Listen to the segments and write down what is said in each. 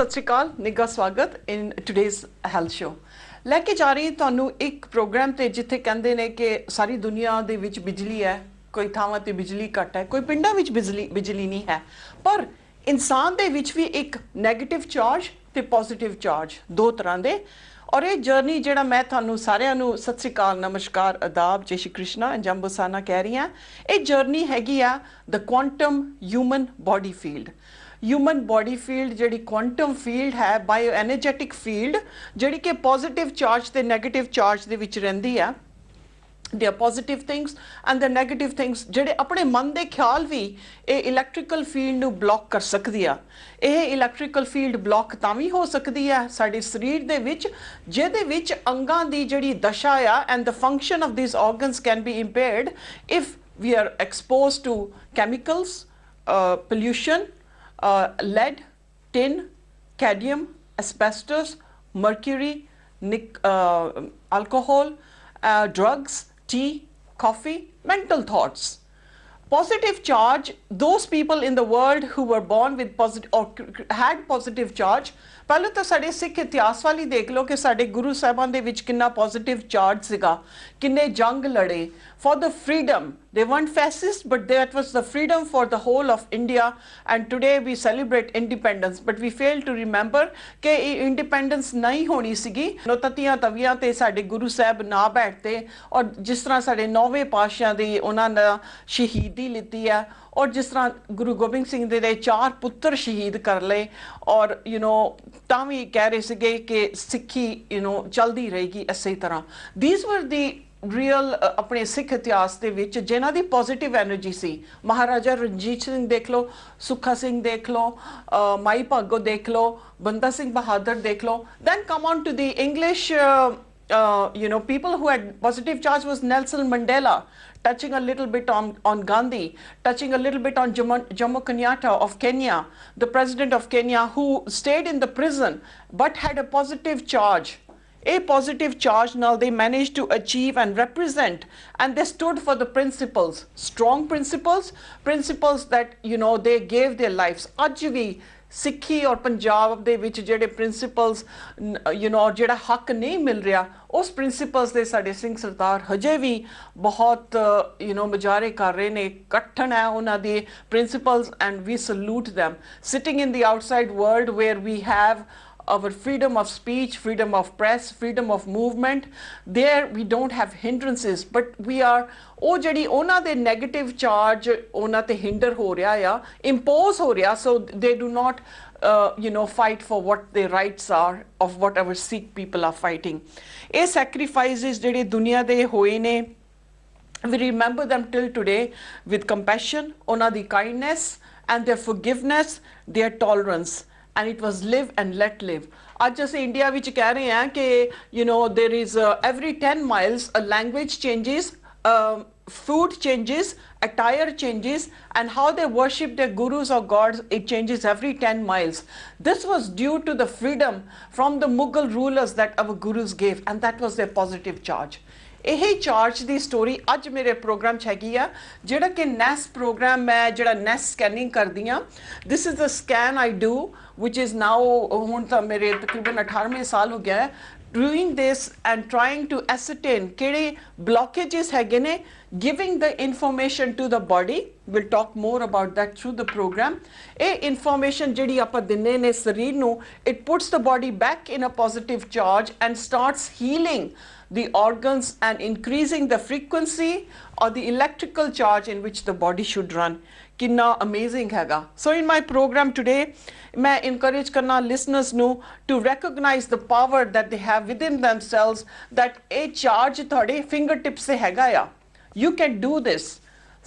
ਸਤਿ ਸ਼੍ਰੀ ਅਕਾਲ ਨਿੱਘਾ ਸਵਾਗਤ ਇਨ ਟੁਡੇਜ਼ ਹੈਲਥ ਸ਼ੋ। ਲੈ ਕੇ ਜਾ ਰਹੀ ਤੁਹਾਨੂੰ ਇੱਕ ਪ੍ਰੋਗਰਾਮ ਤੇ ਜਿੱਥੇ ਕਹਿੰਦੇ ਨੇ ਕਿ ਸਾਰੀ ਦੁਨੀਆ ਦੇ ਵਿੱਚ ਬਿਜਲੀ ਹੈ, ਕੋਈ ਥਾਵਾਂ ਤੇ ਬਿਜਲੀ ਘੱਟ ਹੈ, ਕੋਈ ਪਿੰਡਾਂ ਵਿੱਚ ਬਿਜਲੀ ਨਹੀਂ ਹੈ, ਪਰ ਇਨਸਾਨ ਦੇ ਵਿੱਚ ਵੀ ਇੱਕ ਨੈਗੇਟਿਵ ਚਾਰਜ ਤੇ ਪੋਜ਼ਿਟਿਵ ਚਾਰਜ ਦੋ ਤਰ੍ਹਾਂ ਦੇ। ਔਰ ਇਹ ਜਰਨੀ ਜਿਹੜਾ ਮੈਂ ਤੁਹਾਨੂੰ ਸਾਰਿਆਂ ਨੂੰ ਸਤਿ ਸ਼੍ਰੀ ਅਕਾਲ, ਨਮਸਕਾਰ, ਆਦਾਬ, ਜੈ ਸ਼੍ਰੀ ਕ੍ਰਿਸ਼ਨਾ, ਜੰਬੋਸਾਨਾ ਕਹਿ ਰਹੀ ਹਾਂ। ਇਹ ਜਰਨੀ ਹੈਗੀ ਆ the quantum human body field. Human body field ਜਿਹੜੀ ਕੁਆਂਟਮ ਫੀਲਡ ਹੈ, ਬਾਇਓ ਐਨਰਜੈਟਿਕ ਫੀਲਡ, ਜਿਹੜੀ ਕਿ ਪੋਜ਼ਿਟਿਵ ਚਾਰਜ ਤੇ ਨੈਗੇਟਿਵ ਚਾਰਜ ਦੇ ਵਿੱਚ ਰਹਿੰਦੀ ਆ। They are positive things and the negative things, ਜਿਹੜੇ ਆਪਣੇ ਮਨ ਦੇ ਖਿਆਲ ਵੀ ਇਹ ਇਲੈਕਟ੍ਰੀਕਲ ਫੀਲਡ ਨੂੰ ਬਲੌਕ ਕਰ ਸਕਦੀ ਆ। ਇਹ ਇਲੈਕਟ੍ਰੀਕਲ ਫੀਲਡ ਬਲੌਕ ਤਾਂ ਵੀ ਹੋ ਸਕਦੀ ਹੈ ਸਾਡੇ ਸਰੀਰ ਦੇ ਵਿੱਚ, ਜਿਹਦੇ ਵਿੱਚ ਅੰਗਾਂ ਦੀ ਜਿਹੜੀ ਦਸ਼ਾ ਆ and the function of these organs can be impaired if we are exposed to chemicals, pollution, lead, tin, cadmium, asbestos, mercury, alcohol, drugs, tea, coffee, mental thoughts. Positive charge, those people in the world who were born with positive or had positive charge, ਪਹਿਲਾਂ ਤਾਂ ਸਾਡੇ ਸਿੱਖ ਇਤਿਹਾਸ ਵਾਲੀ ਦੇਖ ਲਓ ਕਿ ਸਾਡੇ ਗੁਰੂ ਸਾਹਿਬਾਨ ਦੇ ਵਿੱਚ ਕਿੰਨਾ ਪੋਜ਼ਿਟਿਵ ਚਾਰਜ ਸੀਗਾ, ਕਿੰਨੇ ਜੰਗ ਲੜੇ for the freedom. They weren't fascist, but that was the freedom for the whole of India. And today we celebrate independence, but we fail to remember ਕਿ ਇਹ independence ਨਹੀਂ ਹੋਣੀ ਸੀਗੀ। ਤਤੀਆਂ ਤਵੀਆਂ ਤੇ ਸਾਡੇ ਗੁਰੂ ਸਾਹਿਬ ਨਾ ਬੈਠਦੇ, ਔਰ ਜਿਸ ਤਰ੍ਹਾਂ ਸਾਡੇ 9ਵੇਂ ਪਾਤਸ਼ਾਹ ਦੀ ਉਹਨਾਂ ਨੇ ਸ਼ਹੀਦੀ ਲਿੱਤੀ ਹੈ, ਔਰ ਜਿਸ ਤਰ੍ਹਾਂ ਗੁਰੂ ਗੋਬਿੰਦ ਸਿੰਘ ਦੇ 4 ਪੁੱਤਰ ਸ਼ਹੀਦ ਕਰ ਲਏ, ਔਰ ਤਾਂ ਵੀ ਕਹਿ ਰਹੇ ਸੀਗੇ ਕਿ ਸਿੱਖੀ ਚੱਲਦੀ ਰਹੇਗੀ ਇਸੇ ਤਰ੍ਹਾਂ। These were the ਰੀਅਲ ਆਪਣੇ ਸਿੱਖ ਇਤਿਹਾਸ ਦੇ ਵਿੱਚ ਜਿਨ੍ਹਾਂ ਦੀ ਪੋਜ਼ਿਟਿਵ ਐਨਰਜੀ ਸੀ। ਮਹਾਰਾਜਾ ਰਣਜੀਤ ਸਿੰਘ ਦੇਖ ਲਓ, ਸੁੱਖਾ ਸਿੰਘ ਦੇਖ ਲਓ, ਮਾਈ ਭਾਗੋ ਦੇਖ ਲਓ, ਬੰਦਾ ਸਿੰਘ ਬਹਾਦਰ ਦੇਖ ਲਓ। Then come on to the English people who had positive charge was Nelson Mandela, touching a little bit on Gandhi, touching a little bit on Jomo Kenyatta of Kenya, the president of Kenya, who stayed in the prison but had a positive charge. A positive charge now they managed to achieve and represent, and they stood for the principles, strong principles that they gave their lives. ਅੱਜ ਵੀ ਸਿੱਖੀ ਔਰ ਪੰਜਾਬ ਦੇ ਵਿੱਚ ਜਿਹੜੇ principals ਜਿਹੜਾ ਹੱਕ ਨਹੀਂ ਮਿਲ ਰਿਹਾ, ਉਸ ਪ੍ਰਿੰਸੀਪਲਸ ਦੇ ਸਾਡੇ ਸਿੰਘ ਸਰਦਾਰ ਹਜੇ ਵੀ ਬਹੁਤ ਮੁਜ਼ਾਹਰੇ ਕਰ ਰਹੇ ਨੇ। ਕਠਨ ਹੈ ਉਹਨਾਂ ਦੇ principles and we salute them. Sitting in the outside world where we have our freedom of speech, freedom of press, freedom of movement, there we don't have hindrances, but we are ਉਹ ਜਿਹੜੀ ਉਹਨਾਂ ਦੇ negative charge ਉਹਨਾਂ ਤੇ ਹਿੰਡਰ ਹੋ ਰਿਹਾ ਆ, impose ਹੋ ਰਿਹਾ, so they do not fight for what their rights are of whatever Sikh people are fighting. ਇਹ sacrifices ਜਿਹੜੇ ਦੁਨੀਆ ਦੇ ਹੋਏ ਨੇ, we remember them till today with compassion, ਉਹਨਾਂ ਦੀ kindness and their forgiveness, their tolerance. And it was live and let live. ਅੱਜ ਅਸੀਂ India ਵਿੱਚ ਕਹਿ ਰਹੇ ਹਾਂ ਕਿ there is every 10 miles a language changes, food changes, attire changes, and how they worship their gurus or gods, it changes every 10 miles. This was due to the freedom from the Mughal rulers that our gurus gave, and that was their positive charge. ਇਹ charge ਦੀ story ਅੱਜ ਮੇਰੇ programme 'ਚ ਹੈਗੀ ਆ, ਜਿਹੜਾ ਕਿ ਨੈਸ programme ਮੈਂ ਜਿਹੜਾ ਨੈਸ ਸਕੈਨਿੰਗ ਕਰਦੀ ਹਾਂ। This is the scan I do which is now, ਹੁਣ ਤਾਂ ਮੇਰੇ ਤਕਰੀਬਨ 18ਵੇਂ ਸਾਲ ਹੋ ਗਿਆ ਹੈ doing this and trying to ascertain ਕਿਹੜੇ blockages ਹੈਗੇ ਨੇ, giving the information to the body. We'll talk more about that through the program. ਇਹ information ਜਿਹੜੀ ਆਪਾਂ ਦਿੰਨੇ ਨੇ ਸਰੀਰ ਨੂੰ, it puts the body back in a positive charge and starts healing the organs and increasing the frequency or the electrical charge in which the body should run. ਕਿੰਨਾ amazing ਹੈਗਾ। So in my program today, ਮੈਂ encourage ਕਰਨਾ listeners ਨੂੰ to recognize the power that they have within themselves, that ਇਹ charge ਤੁਹਾਡੇ fingertips ਤੇ ਹੈਗਾ ਆ। You can do this.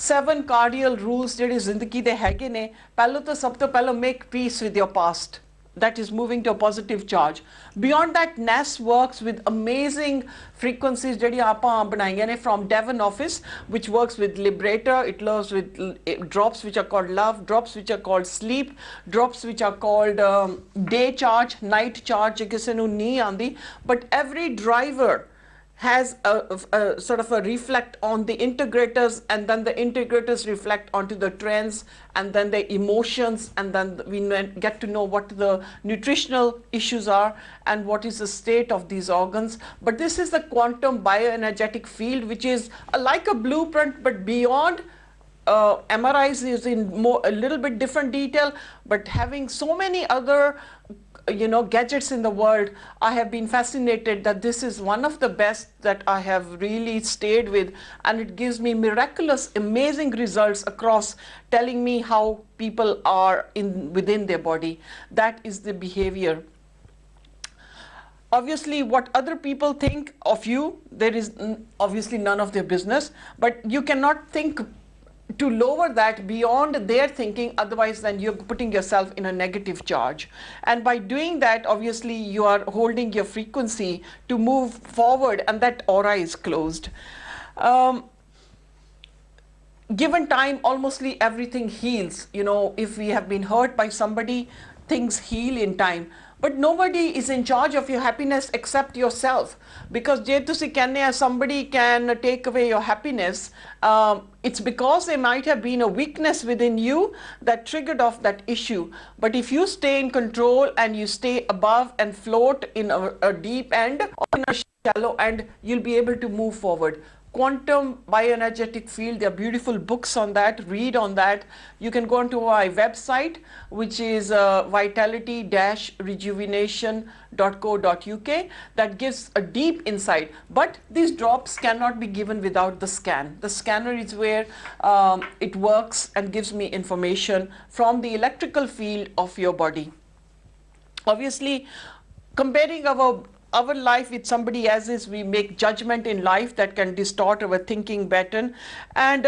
7 cardial rules ਜਿਹੜੇ ਜ਼ਿੰਦਗੀ ਦੇ ਹੈਗੇ ਨੇ। ਪਹਿਲਾਂ ਤਾਂ ਸਭ ਤੋਂ ਪਹਿਲਾਂ make peace with your past. That is moving to a positive charge. Beyond that, NAS works with amazing frequencies ਜਿਹੜੀਆਂ ਆਪਾਂ ਬਣਾਈਆਂ ਨੇ from Devon office, which works with liberator. It works with drops which are called love, drops which are called sleep, drops which are called day charge, night charge ਜੇ ਕਿਸੇ ਨੂੰ ਨਹੀਂ ਆਉਂਦੀ। But every driver has a sort of a reflect on the integrators, and then the integrators reflect onto the trends, and then the emotions, and then we get to know what the nutritional issues are and what is the state of these organs. But this is the quantum bioenergetic field, which is like a blueprint, but beyond. MRIs is in a little bit different detail, but having so many other gadgets in the world, I have been fascinated that this is one of the best that I have really stayed with, and it gives me miraculous, amazing results across, telling me how people are within their body. That is the behavior. Obviously, what other people think of you, there is obviously none of their business, but you cannot think to lower that beyond their thinking, otherwise then you're putting yourself in a negative charge. And by doing that, obviously you are holding your frequency to move forward, and that aura is closed. Given time, almostly everything heals. If we have been hurt by somebody, things heal in time. But nobody is in charge of your happiness except yourself. Because ਜੇ ਤੁਸੀਂ ਕਹਿੰਦੇ ਆ somebody can take away your happiness, it's because there might have been a weakness within you that triggered off that issue. But if you stay in control and you stay above and float in a deep end or in a shallow end, you'll be able to move forward. Quantum bioenergetic field, there are beautiful books on that, read on that. You can go onto my website, which is vitality-rejuvenation.co.uk, that gives a deep insight. But these drops cannot be given without the scan. The scanner is where it works and gives me information from the electrical field of your body. Obviously, comparing our life with somebody else's, we make judgment in life that can distort our thinking pattern. And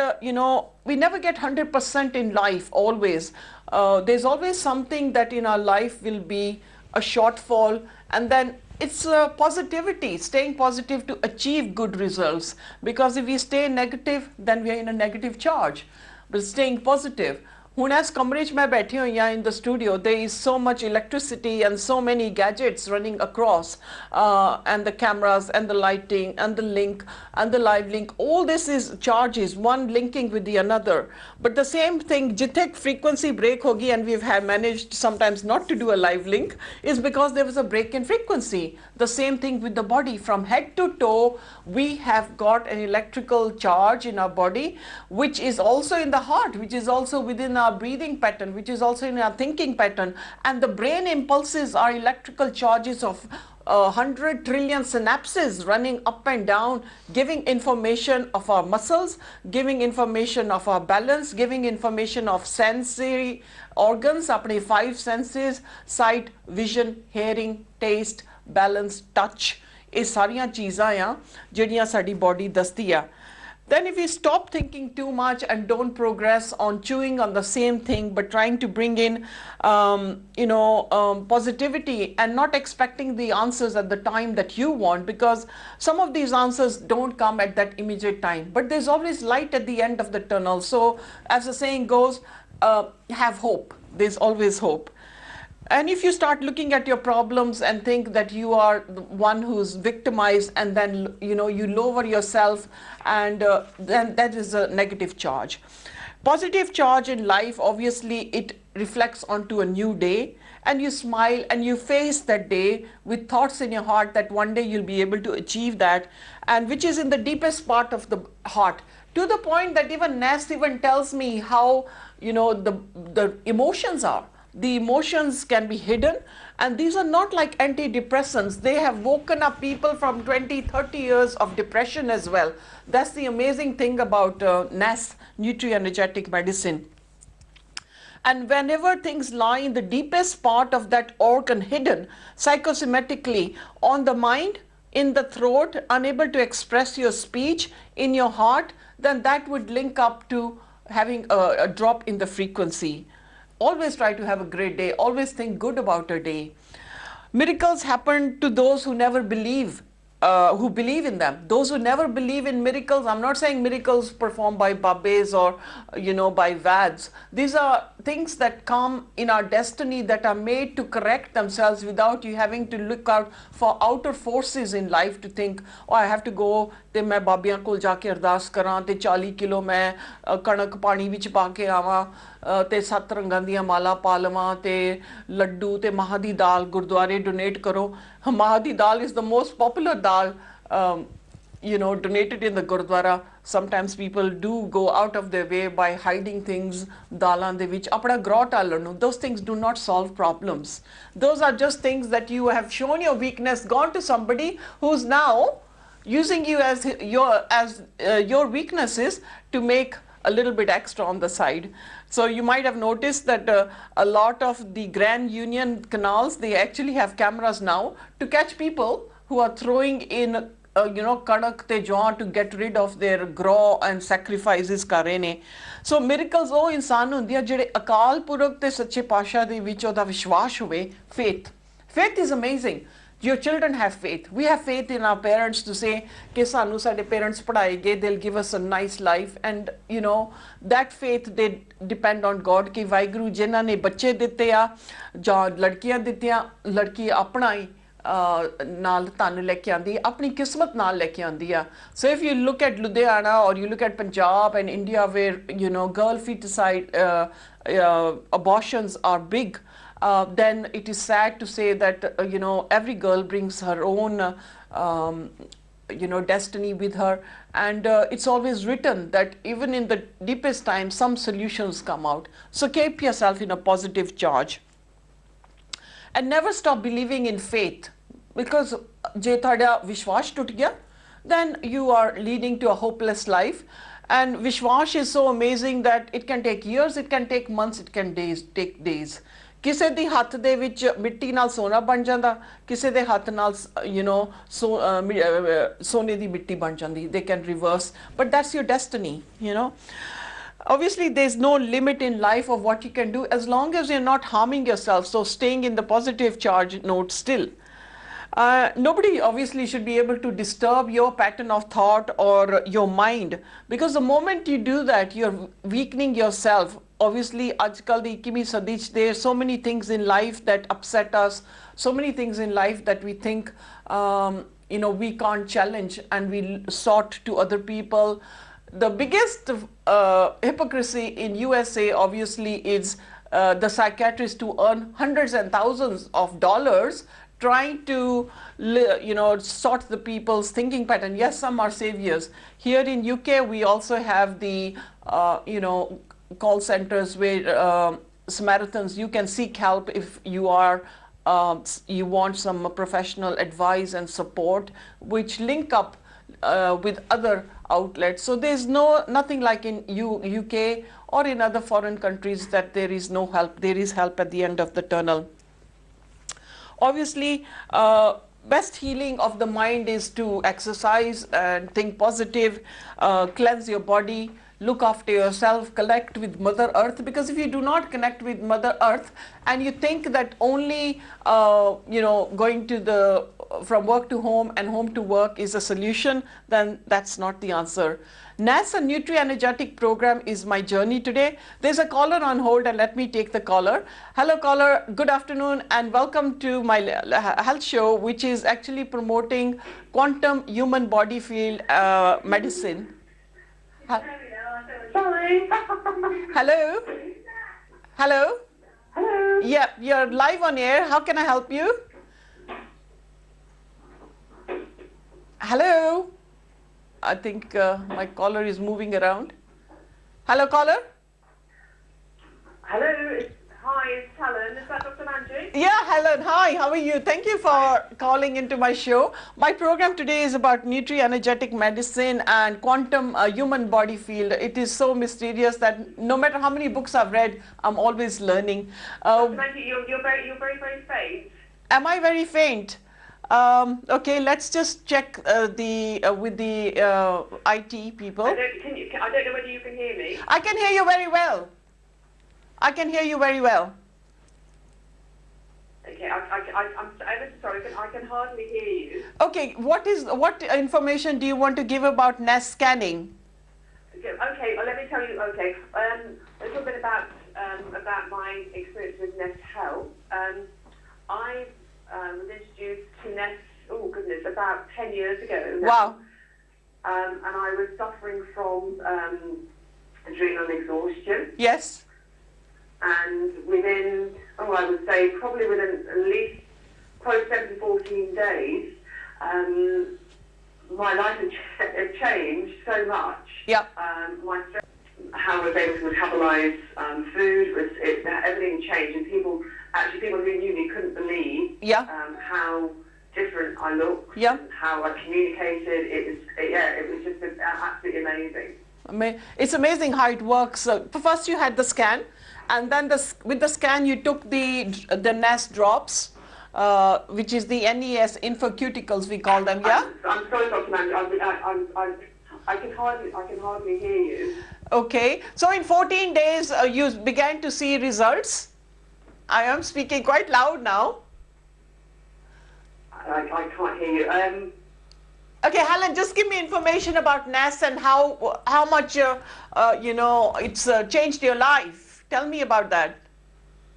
we never get 100% in life always. There's always something that in our life will be a shortfall, and then it's positivity, staying positive to achieve good results. Because if we stay negative, then we are in a negative charge. But staying positive. ਹੁਣ ਇਸ ਕਮਰੇ 'ਚ ਮੈਂ ਬੈਠੀ ਹੋਈ ਹਾਂ in the studio, there is so much electricity and so many gadgets running across, and the cameras and the lighting and the link and the live link, all this is charges, one linking with the another. But the same thing, jithe frequency break hogi, and we've managed sometimes not to do a live link, is because there was a break in frequency. The same thing with the body, from head to toe, we have got an electrical charge in our body, which is also in the heart, which is also within our breathing pattern, which is also in our thinking pattern. And the brain impulses are electrical charges of 100 trillion synapses running up and down, giving information of our muscles, giving information of our balance, giving information of sensory organs, apne 5 senses, sight, vision, hearing, taste, balance, touch. ਇਹ ਸਾਰੀਆਂ ਚੀਜ਼ਾਂ ਆ ਜਿਹੜੀਆਂ ਸਾਡੀ body ਦੱਸਦੀ ਆ. Then if we stop thinking too much and don't progress on chewing on the same thing, but trying to bring in, positivity and not expecting the answers at the time that you want, because some of these answers don't come at that immediate time. But there's always light at the end of the tunnel. So as the saying goes, have hope. There's always hope. And if you start looking at your problems and think that you are the one who's victimized, and then you lower yourself, and then that is a negative charge. Positive charge in life, obviously it reflects onto a new day, and you smile and you face that day with thoughts in your heart that one day you'll be able to achieve that, and which is in the deepest part of the heart, to the point that even Ness even tells me how the emotions are. The emotions can be hidden, and these are not like antidepressants. They have woken up people from 20-30 years of depression as well. That's the amazing thing about NES, Nutri-Energetic Medicine. And whenever things lie in the deepest part of that organ hidden psychosomatically, on the mind, in the throat, unable to express your speech, in your heart, then that would link up to having a drop in the frequency. Always try to have a great day. Always think good about a day. Miracles happen to those who never believe who believe in them. Those who never believe in miracles, I'm not saying miracles performed by babes or by vads. These are things that come in our destiny that are made to correct themselves without you having to look out for outer forces in life to think, oh, I have to go ਤੇ ਮੈਂ ਬਾਬਿਆਂ ਕੋਲ ਜਾ ਕੇ ਅਰਦਾਸ ਕਰਾਂ ਤੇ 40 kilo ਮੈਂ ਕਣਕ ਪਾਣੀ ਵਿੱਚ ਪਾ ਕੇ ਆਵਾਂ ਤੇ 7 ਰੰਗਾਂ ਦੀਆਂ ਮਾਲਾ ਪਾ ਲਵਾਂ ਤੇ ਲੱਡੂ ਤੇ ਮਾਹ ਦੀ ਦਾਲ ਗੁਰਦੁਆਰੇ ਡੋਨੇਟ ਕਰੋ. ਮਾਹ ਦੀ ਦਾਲ is the most popular dal donated in the gurdwara. Sometimes people do go out of their way by hiding things daਲਾਂ ਦੇ ਵਿੱਚ ਆਪਣਾ ਗ੍ਰਹਿ ਟਾਲਣ ਨੂੰ. Those things do not solve problems. Those are just things that you have shown your weakness, gone to somebody who's now using you as your weaknesses to make a little bit extra on the side. So you might have noticed that a lot of the Grand Union canals, they actually have cameras now to catch people who are throwing in kanak te jaw to get rid of their grow and sacrifices ਕਰ ਰਹੇ ਨੇ. So miracles ਉਹ ਇਨਸਾਨ ਹੁੰਦੀ ਆ ਜਿਹੜੇ ਅਕਾਲ ਪੁਰਖ ਤੇ ਸੱਚੇ ਪਾਤਸ਼ਾਹ ਦੇ ਵਿੱਚ ਉਹਦਾ ਵਿਸ਼ਵਾਸ ਹੋਵੇ. Faith is amazing. Your children have faith. We have faith in our parents to say ਕਿ ਸਾਨੂੰ ਸਾਡੇ parents ਪੜਾਏਗੇ, they'll give us a nice life, and that faith they depend on God ਕਿ ਵਾਹਿਗੁਰੂ ਜਿਨ੍ਹਾਂ ਨੇ ਬੱਚੇ ਦਿੱਤੇ ਆ ਜਾਂ ਲੜਕੀਆਂ ਦਿੱਤੀਆਂ, ਲੜਕੀ ਆਪਣਾ ਹੀ ਨਾਲ ਧਨ ਲੈ ਕੇ ਆਂਦੀ, ਆਪਣੀ ਕਿਸਮਤ ਨਾਲ ਲੈ ਕੇ ਆਂਦੀ ਆ. So if you look at Ludhiana or you look at Punjab and India where girl feticide abortions are big, then it is sad to say that every girl brings her own destiny with her, and it's always written that even in the deepest times some solutions come out. So keep yourself in a positive charge and never stop believing in faith, because ਜੇ ਤੁਹਾਡਾ ਵਿਸ਼ਵਾਸ ਟੁੱਟ ਗਿਆ, then you are leading to a hopeless life. And ਵਿਸ਼ਵਾਸ is so amazing that it can take years, it can take months, it can take days. ਕਿਸੇ ਦੀ ਹੱਥ ਦੇ ਵਿੱਚ ਮਿੱਟੀ ਨਾਲ ਸੋਨਾ ਬਣ ਜਾਂਦਾ, ਕਿਸੇ ਦੇ ਹੱਥ ਨਾਲ ਸੋਨੇ ਦੀ ਮਿੱਟੀ ਬਣ ਜਾਂਦੀ. They can reverse, but that's your destiny. Obviously there's no limit in life of what you can do as long as you're not harming yourself. So staying in the positive charge note still. Nobody obviously should be able to disturb your pattern of thought or your mind, because the moment you do that, you're weakening yourself. Obviously, ajkal di 21ਵੀਂ ਸਦੀ 'ਚ there are so many things in life that upset us, so many things in life that we think we can't challenge, and we sort to other people. The biggest hypocrisy in USA obviously is the psychiatrists who earn hundreds and thousands of dollars trying to sort the people's thinking pattern. Yes, some are saviors. Here in UK we also have the call centers where Samaritans, you can seek help if you are you want some professional advice and support, which link up with other outlets. So there's nothing like in UK or in other foreign countries that there is no help. There is help at the end of the tunnel. Obviously, best healing of the mind is to exercise and think positive, cleanse your body, look after yourself, connect with Mother Earth, because if you do not connect with Mother Earth and you think that only going to from work to home and home to work is a solution, then that's not the answer. NASA Nutri-Energetic program is my journey today. There's a caller on hold, and let me take the caller. Hello caller, good afternoon and welcome to my health show, which is actually promoting quantum human body field medicine. Hello? Hello? Hello? Yeah, you're live on air. How can I help you? Hello? I think my caller is moving around. Hello, caller? Hello? Hi, it's Helen. Is that Dr. Manjit? Yeah, Helen. Hi, how are you? Thank you for calling into my show. My program today is about Nutri-Energetic medicine and quantum human body field. It is so mysterious that no matter how many books I've read, I'm always learning. Dr. Manjit, you're very, very faint. Am I very faint? Okay, let's just check with the IT people. I don't know whether you can hear me. I can hear you very well. I can hear you very well. Okay, I'm ever so sorry. I can hardly hear you. Okay, what information do you want to give about NAS scanning? Okay, well, let me tell you. Okay, a little bit about my experience with Nest Health. I was introduced to Nest. Oh goodness, about 10 years ago. Wow. And I was suffering from adrenal exhaustion. Yes. And within, I would say probably within at least 7 to 14 days, my life had changed so much. Yeah. My stress, how I was able to metabolize food, everything changed, and people who knew me couldn't believe how different I looked, and how I communicated. It was just absolutely amazing. It's amazing how it works. First you had the scan, and then with the scan you took the NAS drops, which is the NES infocuticals we call them. Yeah. I'm sorry, Dr. Manjit. I can hardly hear you. Okay. So in 14 days you began to see results. I am speaking quite loud now. I can't hear you. Okay, Helen, just give me information about NAS and how much it's changed your life. Tell me about that.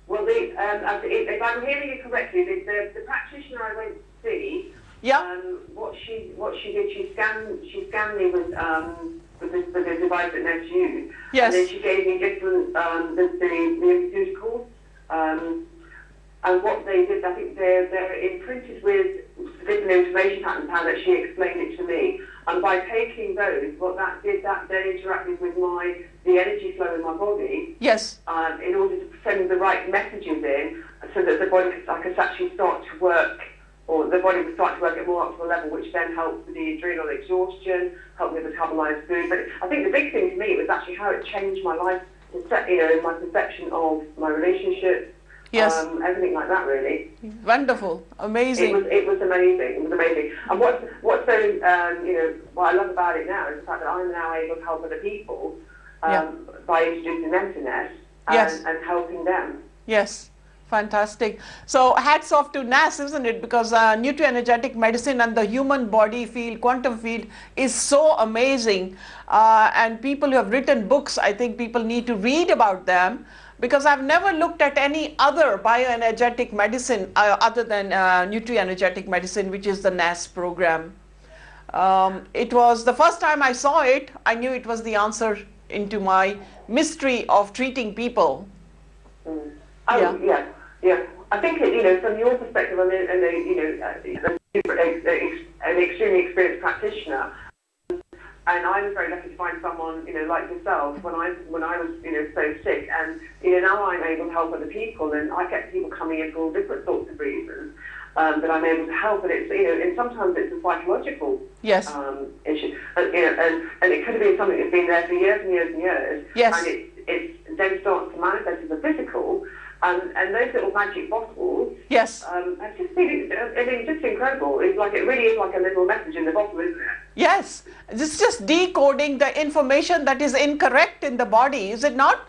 Well, if I'm hearing you correctly, the practitioner I went to see, what she did, she scanned me with the device that Nest used. Yes. And then she gave me different the pharmaceuticals. And what they did, I think they're imprinted with different information patterns, how that she explained it to me. And by taking those, what that did, that then interacted with the energy flow in my body. Yes. In order to send the right messages in, so that the body could actually start to work, or the body would start to work at more optimal level, which then helped with the adrenal exhaustion, helped me metabolize food. But I think the big thing to me was actually how it changed my life, my perception of my relationships. Yes. Everything like that, really. Wonderful, amazing. It was amazing. It was amazing. And what's so what I love about it now is the fact that I'm now able to help other people by introducing them to NES and helping them. Yes, fantastic. So hats off to NAS, isn't it? Because nutrienergetic medicine and the human body field, quantum field is so amazing. And people who have written books, I think people need to read about them. Because I've never looked at any other bioenergetic medicine other than nutrienergetic medicine, which is the NAS program. It was the first time I saw it, I knew it was the answer into my mystery of treating people. Mm. Oh, yeah. I think, from your perspective, I mean, an extremely experienced practitioner, and I was very lucky to find someone, like yourself when I was, so sick, and now I'm able to help other people, and I get people coming in for all different sorts of reasons that I'm able to help, and it's, and sometimes it's a psychological issue, and it could have been something that's been there for years and years and years, and it then starts to manifest as a physical. And those little magic bottles, have just been, just incredible. It really is like a little message in the bottle, isn't it? Yes, it's just decoding the information that is incorrect in the body, is it not?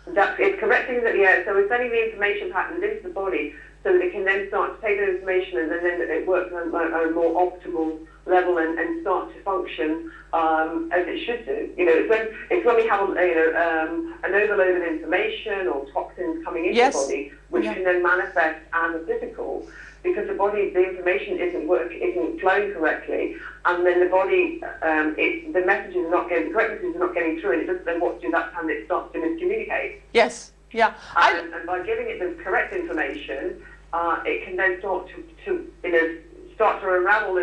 It's correcting that, so it's sending the information patterns into the body so that it can then start to take the information and then it works on a more optimal level and start to function as it should do. It's when we have an overload of information or toxins coming into the body, which can then manifest as a physical, because the information isn't flowing correctly, and then the body, the messages are not getting, the correct messages are not getting through, and it doesn't know what to do. That time it starts to miscommunicate. Yes. Yeah. And by giving it the correct information, it can then start to unravel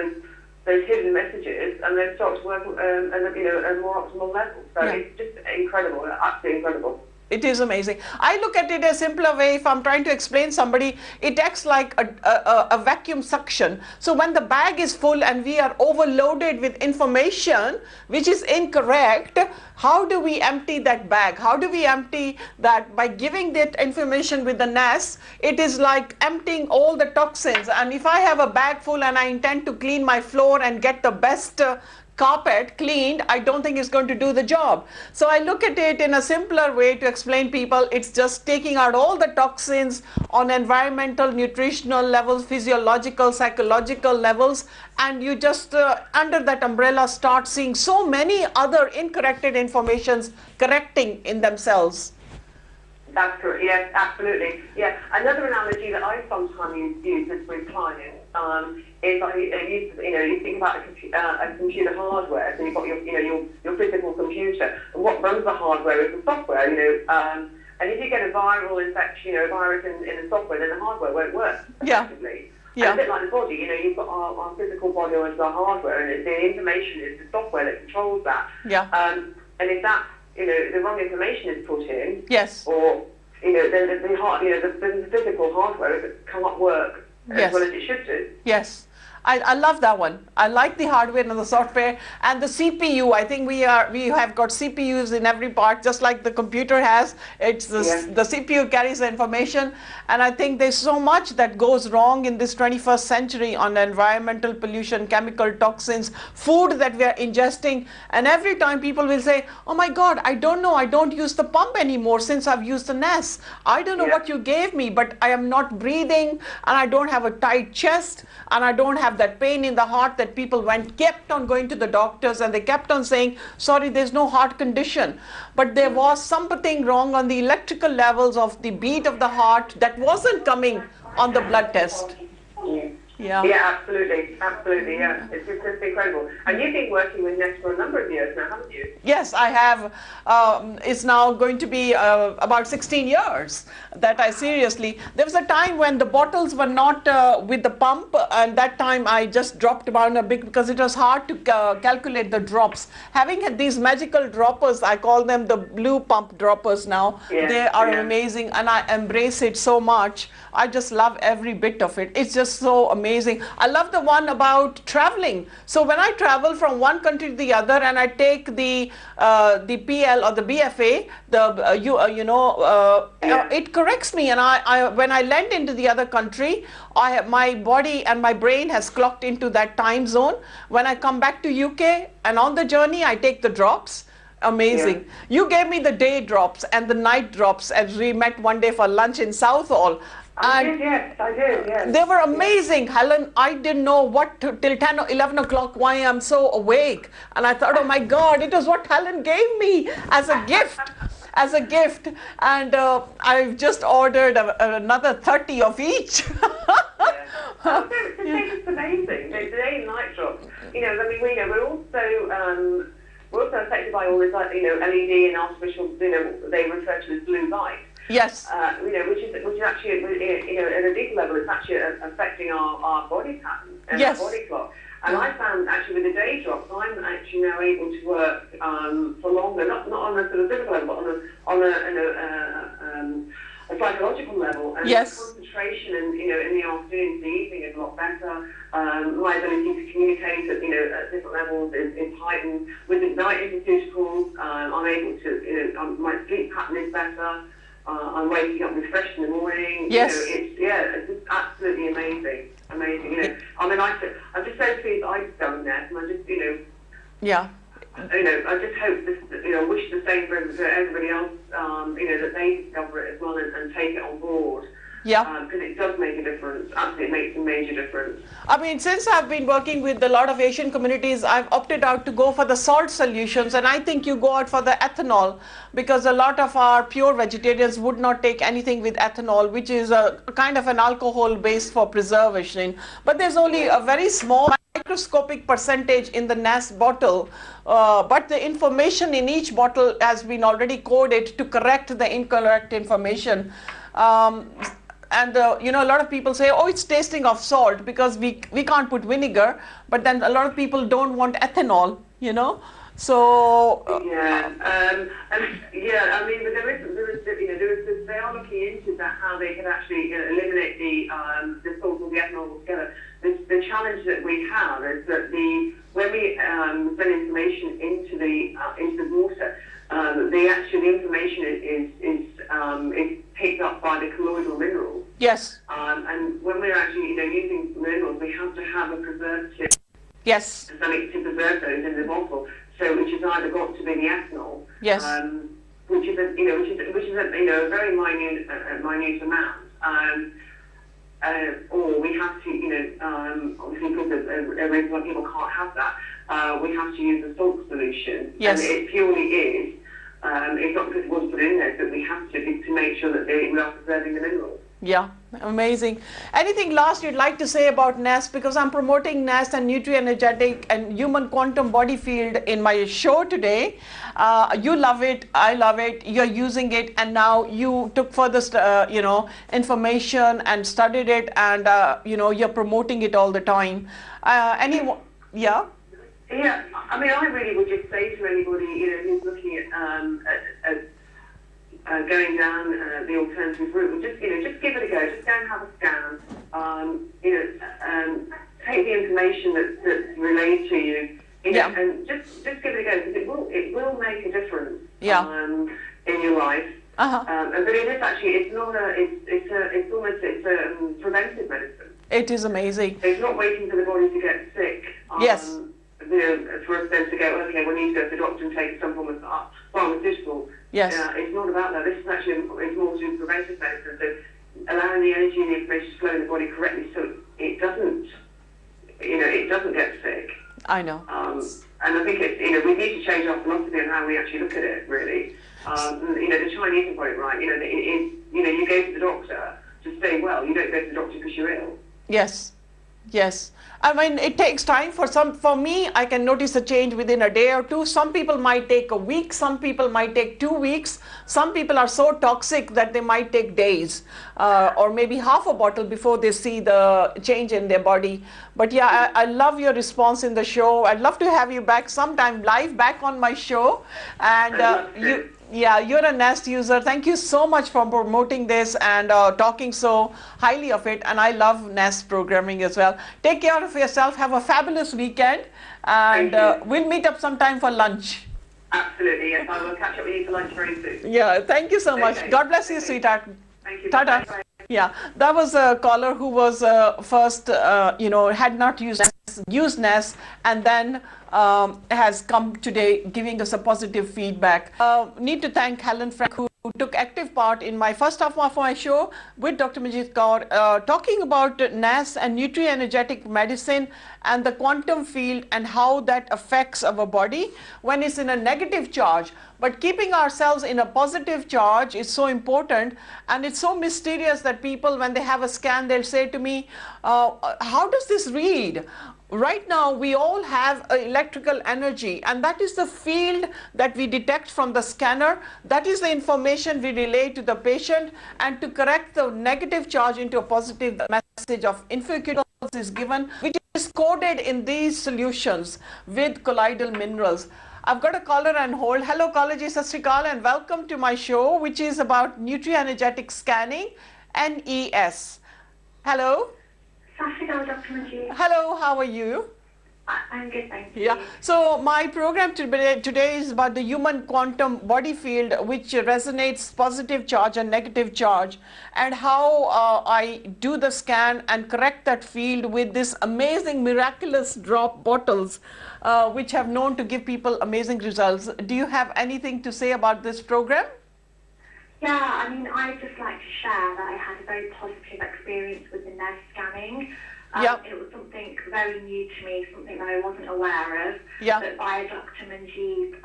those hidden messages, and then start to work at a more optimal level. So it's just incredible, absolutely incredible. It is amazing. I look at it a simpler way. If I'm trying to explain somebody, it acts like a vacuum suction. So when the bag is full and we are overloaded with information which is incorrect, how do we empty that bag? How do we empty that? By giving that information with the NAS, it is like emptying all the toxins. And if I have a bag full and I intend to clean my floor and get the best carpet cleaned, I don't think it's going to do the job. So I look at it in a simpler way to explain people. It's just taking out all the toxins on environmental, nutritional levels, physiological, psychological levels, and you just under that umbrella start seeing so many other incorrected informations correcting in themselves. That's correct. Yes, absolutely. Yeah. Another analogy that I sometimes use with clients is you think about a computer hardware. So you've got your physical computer, and what runs the hardware is the software. And if you get a viral infection, a virus in the software, then the hardware won't work effectively. Yeah. And a bit like the body, you've got our physical body as our hardware, and the information is the software that controls that. Yeah. And if that the wrong information is put in, yes, or then the physical hardware can't work as well as it should do. Yes. I love that one. I like the hardware and the software and the CPU. I think we have got CPUs in every part, just like the computer has. It's the CPU carries the information, and I think there's so much that goes wrong in this 21st century on environmental pollution, chemical toxins, food that we are ingesting. And every time people will say, "Oh my God, I don't know. I don't use the pump anymore since I've used the NAS. I don't know what you gave me, but I am not breathing, and I don't have a tight chest, and I don't have that pain in the heart," that people kept on going to the doctors, and they kept on saying, "Sorry, there's no heart condition." But there was something wrong on the electrical levels of the beat of the heart that wasn't coming on the blood test. Yeah, absolutely, yeah. It's just incredible. And you've been working with Nest for a number of years now, haven't you? Yes, I have. It's now going to be about 16 years that I seriously. There was a time when the bottles were not with the pump, and that time I just dropped down a bit because it was hard to calculate the drops. Having had these magical droppers, I call them the blue pump droppers now. They are amazing, and I embrace it so much. I just love every bit of it. It's just so amazing. I love the one about traveling. So when I travel from one country to the other, and I take the PL or the BFA, it corrects me, and I when I land into the other country, my body and my brain has clocked into that time zone. When I come back to UK and on the journey, I take the drops. Amazing. You gave me the day drops and the night drops as we met one day for lunch in Southall. I did, yes. They were amazing, Helen. I didn't know what till 10 or 11 o'clock why I'm so awake. And I thought, oh my God, it was what Helen gave me as a gift. And I've just ordered another 30 of each. It's amazing. The day and night drops. We're also affected by all this, LED and artificial, they refer to as blue light. Yes. Which is actually, at a deep level, it's actually affecting our body pattern and our body clock. And I found actually with the day drops, I'm actually now able to work for longer, not on a sort of physical level, but on a psychological level. And concentration in the afternoon, in the evening is a lot better. My ability to communicate at different levels is heightened. With the night nutraceuticals, I'm able to, my sleep pattern is better. I'm waking up refreshed in the morning. Yes. It's just absolutely amazing. I'm just so pleased I've done that, and I just, I just hope this, wish the same for everybody else, that they discover it as well and take it on board. Yeah. Because it does make a difference. Absolutely, it makes a major difference. I mean, since I've been working with a lot of Asian communities, I've opted out to go for the salt solutions, and I think you go out for the ethanol because a lot of our pure vegetarians would not take anything with ethanol, which is a kind of an alcohol base for preservation. But there's only a very small microscopic percentage in the NAS bottle, but the information in each bottle has been already coded to correct the incorrect information. And a lot of people say, oh, it's tasting of salt because we can't put vinegar, but then a lot of people don't want ethanol, So they are looking into that, how they can actually eliminate the salt or the ethanol altogether. The challenge that we have is that when we send information into the water, the information is picked up by the colloidal minerals. Yes. And when we're actually using minerals, we have to have a preservative. Yes. Something to preserve those in the either got to be the ethanol, Yes. which is a a very minute amount. Or we have to, obviously because there's a reason why people can't have that, we have to use a salt solution. Yes. And it purely is, it's not because it was put in there, but we have to make sure that we are preserving the minerals. Yeah, amazing. Anything last you'd like to say about NEST? Because I'm promoting NEST and Nutri-Energetic and Human Quantum Body Field in my show today. You love it, I love it, you're using it, and now you took further, information and studied it, and, you're promoting it all the time. Yeah? Yeah, I mean, I really would just say to anybody, who's looking at going down the alternative route, just give it a go. Just go and have a scan. Take the information that's relayed to you, and just give it a go, because it will make a difference. In your life. But it is actually, it's a preventive medicine. It is amazing. It's not waiting for the body to get sick. Yes. For us then to go, okay, we need to go to the doctor and take some form of pharmaceutical. Yes. It's not about that. This is actually, it's more to do with preventive medicine. So allowing the energy and the information to flow in the body correctly, so it doesn't get sick. I know. And I think it's, we need to change our philosophy on how we actually look at it, really. The Chinese have got it right. It is, you go to the doctor to stay well. You don't go to the doctor because you're ill. Yes. Yes. I mean, it takes time for me, I can notice a change within a day or two. Some people might take a week, some people might take 2 weeks. Some people are so toxic that they might take days, or maybe half a bottle before they see the change in their body. But yeah, I love your response in the show. I'd love to have you back sometime live back on my show. And you're a NEST user. Thank you so much for promoting this and talking so highly of it. And I love NEST programming as well. Take care of yourself. Have a fabulous weekend. And we'll meet up sometime for lunch. Absolutely. Yes, I will catch up with you for lunch very soon. Yeah, thank you so much. Okay. God bless you, sweetheart. Thank you. Ta-ta. Bye. Yeah, that was a caller who was first, had not used NEST, and then has come today giving us a positive feedback. Need to thank Helen Frank, who took active part in my first half of my show with Dr. Manjit Kaur, talking about NEST and Nutri-Energetic medicine and the quantum field and how that affects our body when it's in a negative charge. But keeping ourselves in a positive charge is so important, and it's so mysterious that people, when they have a scan, they'll say to me, how does this read? Right now, we all have electrical energy, and that is the field that we detect from the scanner. That is the information we relay to the patient, and to correct the negative charge into a positive message of infections is given, which is coded in these solutions with colloidal minerals. I've got a caller on hold. Hello, caller ji, Sat Sri Akal, and welcome to my show, which is about Nutri-Energetic scanning, NES. Hello. Dr. Manjit. Hello, how are you? I'm good, thank you. Yeah, so my program today is about the human quantum body field, which resonates positive charge and negative charge, and how I do the scan and correct that field with this amazing miraculous drop bottles, which have known to give people amazing results. Do you have anything to say about this program? Yeah, I mean, I'd just like to share that I had a very positive experience with the NES scanning. It was something very new to me, something that I wasn't aware of. But by Dr. Manjit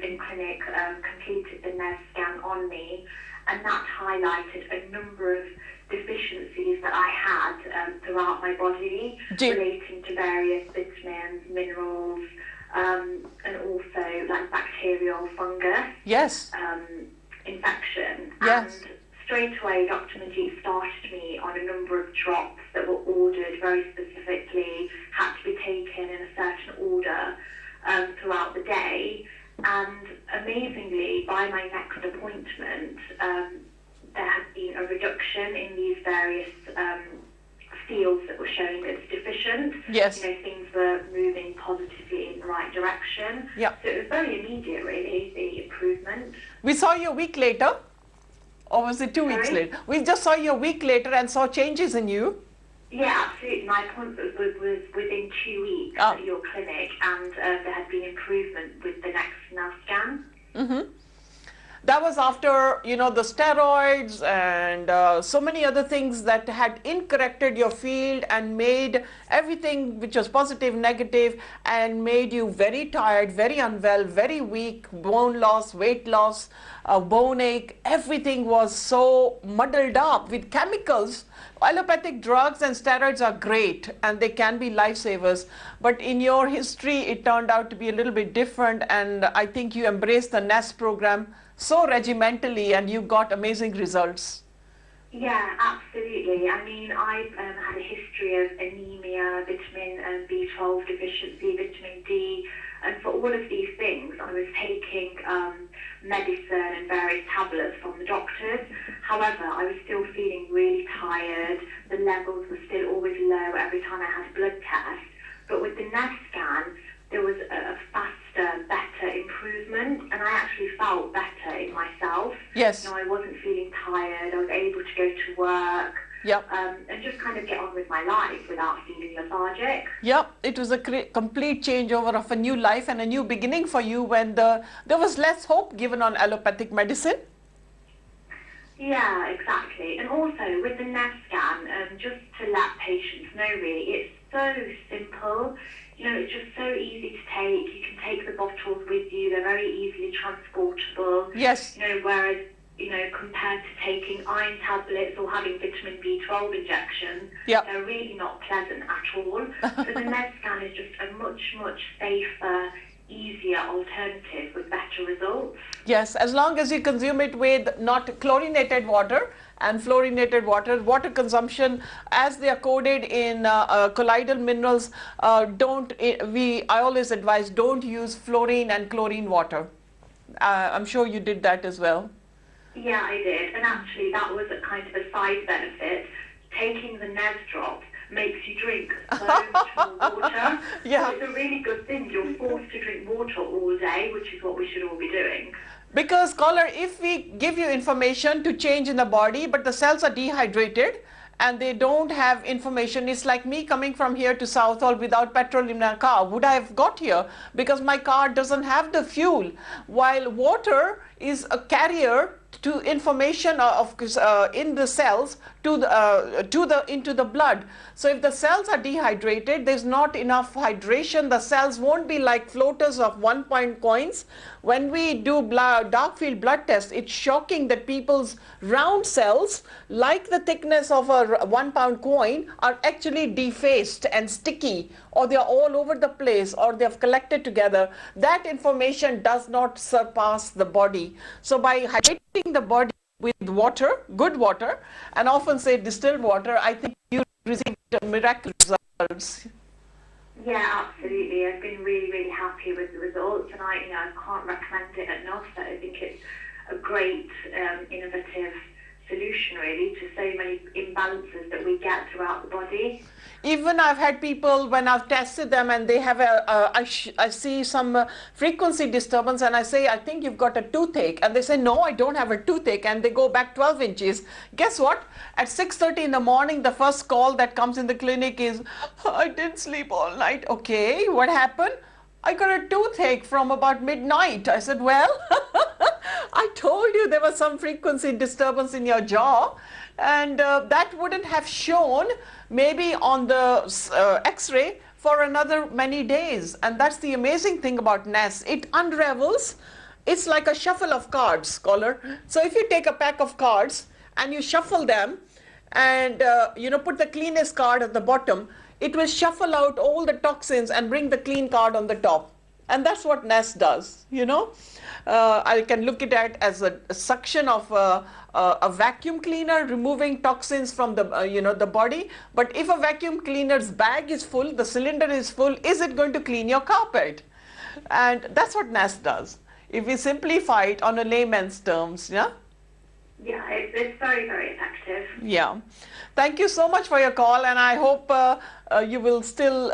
in clinic completed the NES scan on me, and that highlighted a number of deficiencies that I had throughout my body relating to various vitamins, minerals, and also like bacterial fungus. Yes. Infection. Yes. And straight away Dr. Manjit started me on a number of drops that were ordered very specifically, had to be taken in a certain order throughout the day. And amazingly, by my next appointment, there has been a reduction in these various fields that were showing it's deficient. Yes. Things were moving positively in the right direction. Yeah. So it was very immediate, really, the improvement. We saw you a week later, or was it 2 weeks later? We just saw you a week later and saw changes in you. Yeah, absolutely. My appointment was within 2 weeks at your clinic, and there had been improvement with the next NAV scan. Mm-hmm. That was after, you know, the steroids and so many other things that had incorrected your field and made everything which was positive, negative, and made you very tired, very unwell, very weak, bone loss, weight loss, bone ache. Everything was so muddled up with chemicals. Allopathic drugs and steroids are great and they can be lifesavers, but in your history it turned out to be a little bit different, and I think you embraced the NEST program so regimentally and you got amazing results. Yeah, absolutely. I mean, I've had a history of anemia, vitamin B12 deficiency, vitamin D, and for all of these things I was taking medicine and various tablets from the doctors. However, I was still feeling really tired. The levels were still always low every time I had a blood test. But with the NEST scan, there was a faster, better improvement, and I actually felt better in myself. Yes. You know, I wasn't feeling tired. I was able to go to work. Yep. And just kind of get on with my life without feeling lethargic. Yep, it was a complete changeover of a new life and a new beginning for you when there was less hope given on allopathic medicine. Yeah, exactly. And also with the NEST scan, just to let patients know really, it's so simple. You know, it's just so easy to take. You can take the bottles with you. They're very easily transportable. Yes. You know, whereas, you know, compared to taking iron tablets or having vitamin B12 injections, yep, they're really not pleasant at all. So the NEST scan is just a much, much safer, easier alternative with better results. Yes, as long as you consume it with not chlorinated water and fluorinated water. Water consumption, as they are coded in colloidal minerals, I always advise don't use fluorine and chlorine water. I'm sure you did that as well. Yeah, I did, and actually that was a kind of a side benefit. Taking the NES drops makes you drink so much more water. Yeah. So it's a really good thing. You're forced to drink water all day, which is what we should all be doing. Because, caller, if we give you information to change in the body, but the cells are dehydrated and they don't have information, it's like me coming from here to Southall without petrol in my car. Would I have got here? Because my car doesn't have the fuel, while water is a carrier to information in the cells into the blood. So if the cells are dehydrated, there's not enough hydration. The cells won't be like floaters of 1-point coins. When we do dark field blood tests, it's shocking that people's round cells, like the thickness of a 1-pound coin, are actually defaced and sticky, or they're all over the place, or they've collected together. That information does not surpass the body. So by hydrating the body with water, good water, and often say distilled water, I think you received miraculous results. Yeah, absolutely. I've been really, really happy with the results, and I can't recommend it enough. I think it's a great, innovative solution, really, to so many imbalances that we get throughout the body. Even I've had people, when I've tested them and they have I see some frequency disturbance, and I say, I think you've got a toothache. And they say, no, I don't have a toothache. And they go back 12 inches. Guess what? At 6:30 in the morning, the first call that comes in the clinic is, I didn't sleep all night. Okay, what happened? I got a toothache from about midnight. I said, well, I told you there was some frequency disturbance in your jaw, and that wouldn't have shown maybe on the x-ray for another many days. And that's the amazing thing about NES. It unravels. It's like a shuffle of cards, caller. So if you take a pack of cards and you shuffle them and put the cleanest card at the bottom, it will shuffle out all the toxins and bring the clean card on the top. And that's what NES does, I can look at it as a suction of a vacuum cleaner removing toxins from the, the body. But if a vacuum cleaner's bag is full, the cylinder is full, is it going to clean your carpet? And that's what NES does. If we simplify it on a layman's terms, yeah? Yeah, it's very, very effective. Yeah. Thank you so much for your call, and I hope you will still,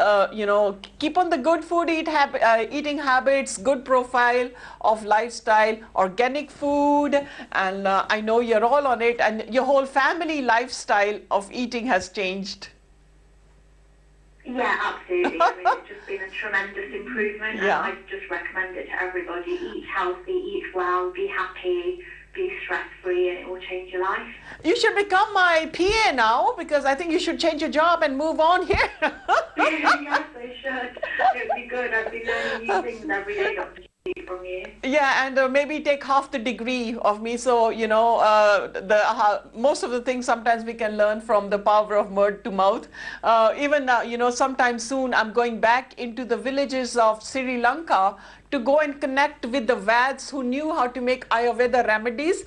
keep on the good food eating habits, good profile of lifestyle, organic food, and I know you're all on it, and your whole family lifestyle of eating has changed. Yeah, absolutely. I mean, it's just been a tremendous improvement, and I just recommend it to everybody. Eat healthy, eat well, be happy, be stress-free, and it will change your life. You should become my PA now, because I think you should change your job and move on here. Yes, I should. It would be good. I'd be learning new things every day, Dr. From you. Yeah, and maybe take half the degree of me. So, you know, most of the things sometimes we can learn from the power of word to mouth. Even now, you know, sometime soon I'm going back into the villages of Sri Lanka to go and connect with the Vads who knew how to make Ayurveda remedies.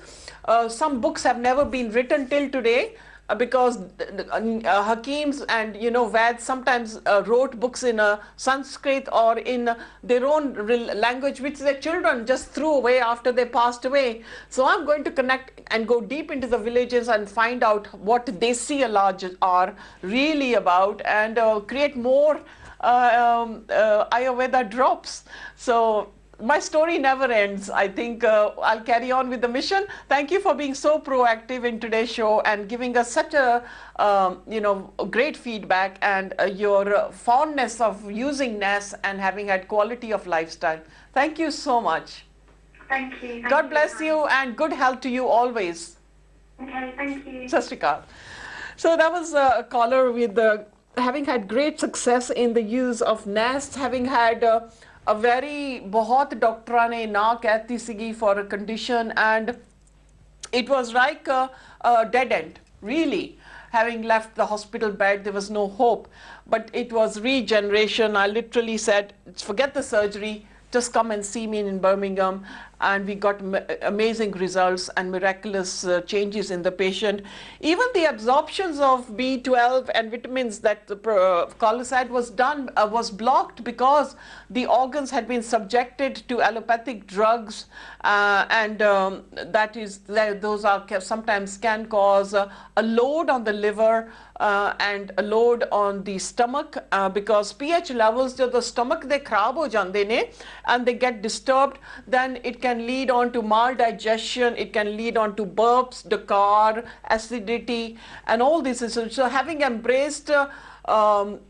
Some books have never been written till today. Because Hakims and, you know, Vads sometimes wrote books in Sanskrit or in their own language, which their children just threw away after they passed away. So I'm going to connect and go deep into the villages and find out what Desi Ilaj are really about, and create more Ayurveda drops. So my story never ends. I think I'll carry on with the mission. Thank you for being so proactive in today's show and giving us such a you know, great feedback, and your fondness of using NES and having had quality of lifestyle. Thank you so much. Thank you. God bless you, and good health to you always. Okay, thank you. Sat Shri Akal. So that was a caller with having had great success in the use of NES, having had a very बहुत डॉक्टरां ने ना कहती सीगी for a condition, and it was like a dead end, really. Having left the hospital bed, there was no hope, but it was regeneration. I literally said, forget the surgery, just come and see me in Birmingham. And we got amazing results and miraculous changes in the patient. Even the absorptions of B12 and vitamins that the caller said was blocked because the organs had been subjected to allopathic drugs, and those sometimes can cause a load on the liver and a load on the stomach, because pH levels of the stomach they kharab ho jande ne and they get disturbed, then it can lead on to maldigestion, it can lead on to burps, Dakar, acidity, and all this. So having embraced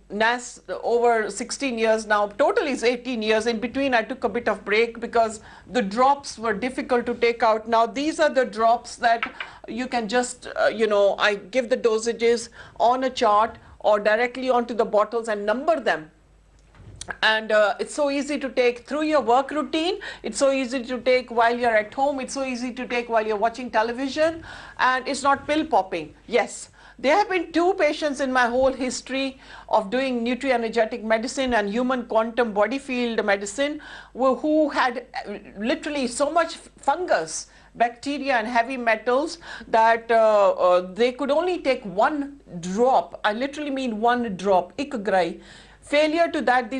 NAS over 16 years now, total is 18 years. In between I took a bit of break because the drops were difficult to take out. Now these are the drops that you can just, you know, I give the dosages on a chart or directly onto the bottles and number them. And it's so easy to take through your work routine, it's so easy to take while you're at home, it's so easy to take while you're watching television, and it's not pill popping. Yes, there have been 2 patients in my whole history of doing nutri-energetic medicine and human quantum body field medicine who had literally so much fungus, bacteria and heavy metals that they could only take 1 drop. I literally mean 1 drop, ik grai. Failure to that,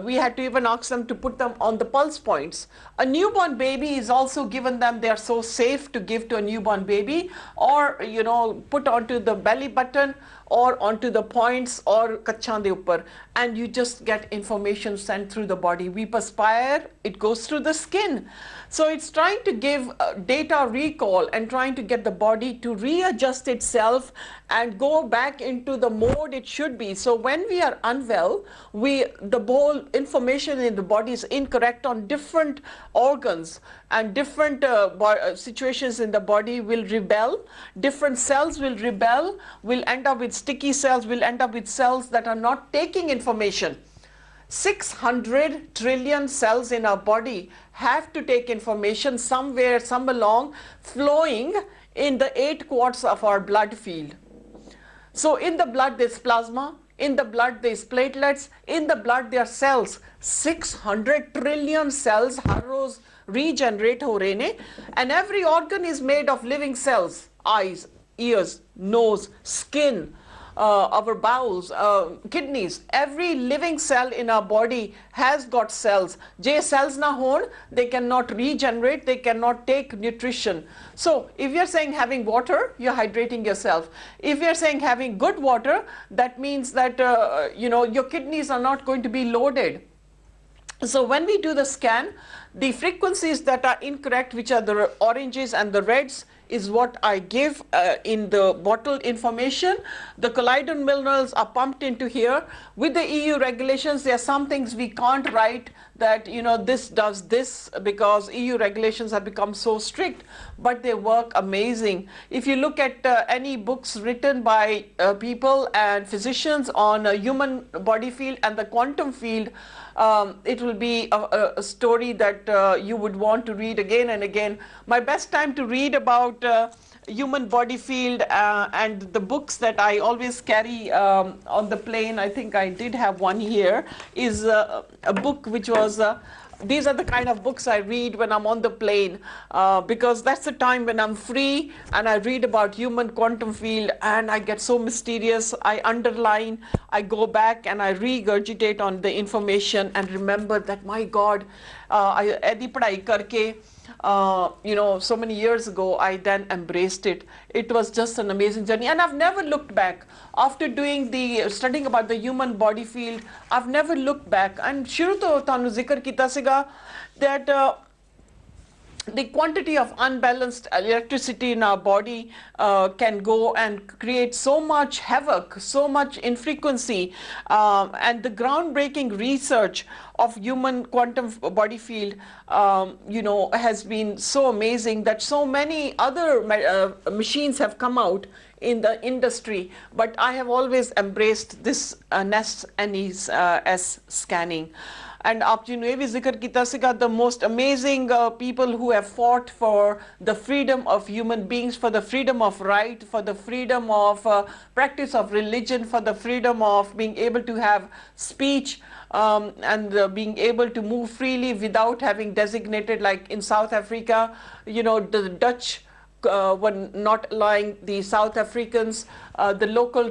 we had to even ask them to put them on the pulse points. A newborn baby is also given them, they are so safe to give to a newborn baby, or, you know, put onto the belly button or onto the points or kachan de upar, and you just get information sent through the body. We perspire, it goes through the skin. So it's trying to give data recall and trying to get the body to readjust itself and go back into the mode it should be. So when we are unwell, the whole information in the body is incorrect on different organs, and different situations in the body will rebel, different cells will rebel, will end up with sticky cells, will end up with cells that are not taking information. 600 trillion cells in our body have to take information somewhere, some along, flowing in the 8 quarts of our blood field. So in the blood there's plasma, in the blood there's platelets, in the blood there are cells. 600 trillion cells har roz regenerate ho rahe ne, and every organ is made of living cells. Eyes, ears, nose, skin, our bowels, kidneys, every living cell in our body has got cells. Je cells na hon, they cannot regenerate, they cannot take nutrition. So if you're saying having water, you're hydrating yourself. If you're saying having good water, that means that you know, your kidneys are not going to be loaded. So when we do the scan, the frequencies that are incorrect, which are the oranges and the reds, is what I give in the bottled information. The colloidal minerals are pumped into here. With the EU regulations, there are some things we can't write that, you know, this does this, because EU regulations have become so strict, but they work amazing. If you look at any books written by people and physicians on human body field and the quantum field, it will be a story that you would want to read again and again. My best time to read about human body field and the books that I always carry on the plane, I think I did have one here, is a book which was these are the kind of books I read when I'm on the plane, because that's the time when I'm free and I read about human quantum field and I get so mysterious. I underline, I go back and I regurgitate on the information and remember that, my God, ऐदी पढ़ाई करके, you know, so many years ago, I then embraced it. It was just an amazing journey, and I've never looked back. After doing the studying about the human body field, I've never looked back. And shuru to tanu zikr kita siga that the quantity of unbalanced electricity in our body can go and create so much havoc, so much infrequency, and the groundbreaking research of human quantum body field, you know, has been so amazing that so many other machines have come out in the industry, but I have always embraced this NES scanning. And aap ji nu ye bhi zikr kita siga, the most amazing people who have fought for the freedom of human beings, for the freedom of right, for the freedom of practice of religion, for the freedom of being able to have speech, and being able to move freely without having designated, like in South Africa, you know, the Dutch were not allowing the South Africans, the local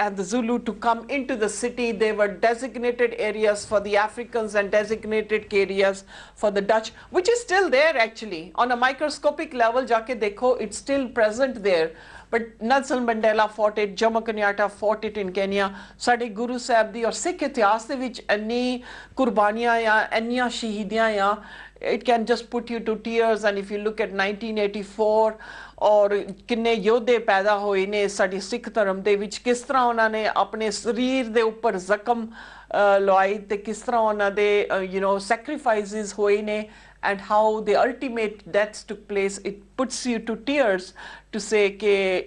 and the Zulu to come into the city. They were designated areas for the Africans and designated areas for the Dutch, which is still there actually. On a microscopic level, jaake dekho, it's still present there. But Nelson Mandela fought it, Jomo Kenyatta fought it in Kenya. Sade Guru Sahib di aur Sikh itihas de vich enni qurbaniyan ya, enniyan shahidiyan ya, it can just put you to tears. And if you look at 1984 और किन्ने योद्धे पैदा होए ने साडी सिख धर्म दे विच, किस तरह उन्होंने अपने शरीर दे ऊपर जख्म लवाई ते किस तरह उन्होंने दे you know sacrifices होए ने, and how the ultimate deaths took place, it puts you to tears to say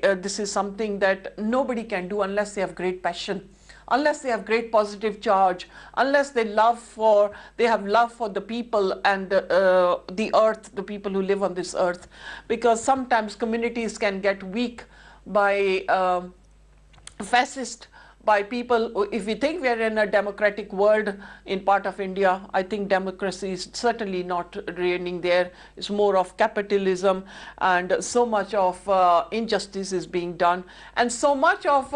that this is something that nobody can do unless they have great passion, unless they have great positive charge, unless they have love for the people and the earth, the people who live on this earth. Because sometimes communities can get weak by fascist, by people. If we think we are in a democratic world in part of India, I think democracy is certainly not reigning there. It's more of capitalism, and so much of injustice is being done, and so much of